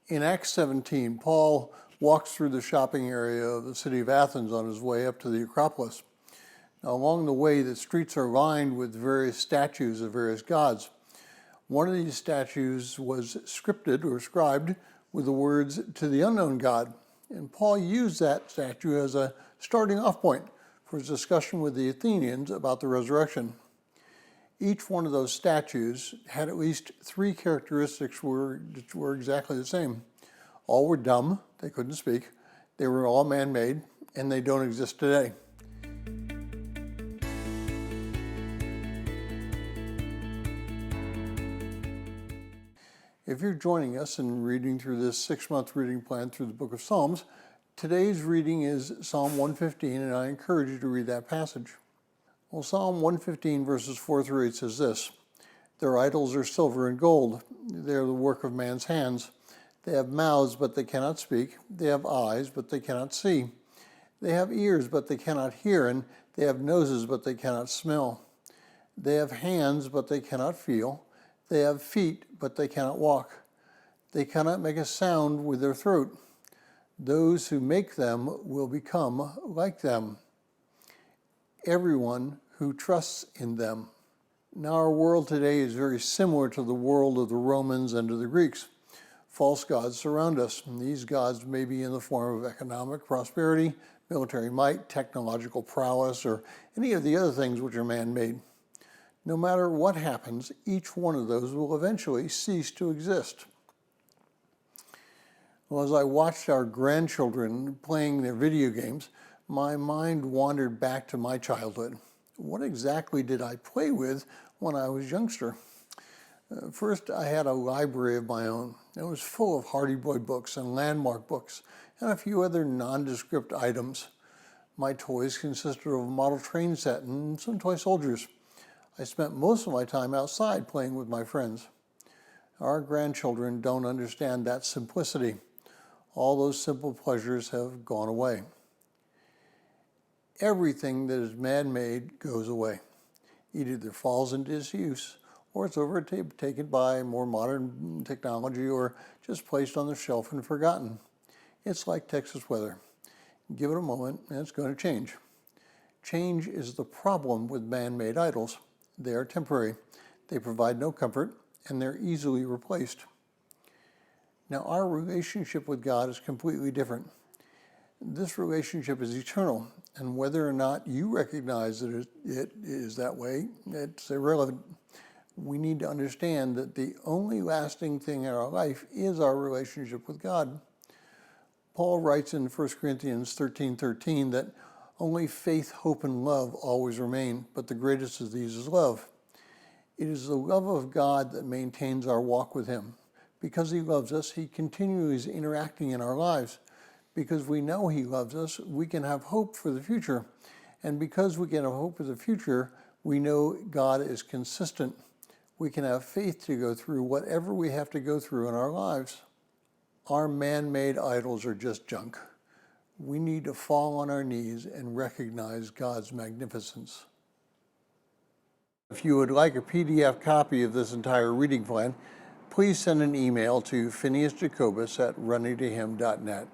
In Acts 17, Paul walks through the shopping area of the city of Athens on his way up to the Acropolis. Now, along the way, the streets are lined with various statues of various gods. One of these statues was scripted or scribed with the words, "To the unknown God." And Paul used that statue as a starting off point for his discussion with the Athenians about the resurrection. Each one of those statues had at least three characteristics which were exactly the same. All were dumb, they couldn't speak, they were all man-made, and they don't exist today. If you're joining us and reading through this 6-month reading plan through the book of Psalms, today's reading is Psalm 115, and I encourage you to read that passage. Well, Psalm 115 verses 4 through 8 says this: "Their idols are silver and gold. They are the work of man's hands. They have mouths, but they cannot speak. They have eyes, but they cannot see. They have ears, but they cannot hear. And they have noses, but they cannot smell. They have hands, but they cannot feel. They have feet, but they cannot walk. They cannot make a sound with their throat. Those who make them will become like them. Everyone who trusts in them." Now, our world today is very similar to the world of the Romans and to the Greeks. False gods surround us, and these gods may be in the form of economic prosperity, military might, technological prowess, or any of the other things which are man-made. No matter what happens, each one of those will eventually cease to exist. Well, as I watched our grandchildren playing their video games, my mind wandered back to my childhood. What exactly did I play with when I was a youngster? First, I had a library of my own. It was full of Hardy Boy books and landmark books and a few other nondescript items. My toys consisted of a model train set and some toy soldiers. I spent most of my time outside playing with my friends. Our grandchildren don't understand that simplicity. All those simple pleasures have gone away. Everything that is man-made goes away. It either falls into disuse, or it's overtaken by more modern technology, or just placed on the shelf and forgotten. It's like Texas weather. Give it a moment and it's going to change. Change is the problem with man-made idols. They are temporary. They provide no comfort, and they're easily replaced. Now, our relationship with God is completely different. This relationship is eternal, and whether or not you recognize that it is that way, it's irrelevant. We need to understand that the only lasting thing in our life is our relationship with God. Paul writes in 1 Corinthians 13:13 that only faith, hope, and love always remain, but the greatest of these is love. It is the love of God that maintains our walk with Him. Because He loves us, He continually is interacting in our lives. Because we know He loves us, we can have hope for the future. And because we can have hope for the future, we know God is consistent. We can have faith to go through whatever we have to go through in our lives. Our man-made idols are just junk. We need to fall on our knees and recognize God's magnificence. If you would like a PDF copy of this entire reading plan, please send an email to phineasjacobus@runningtohim.net.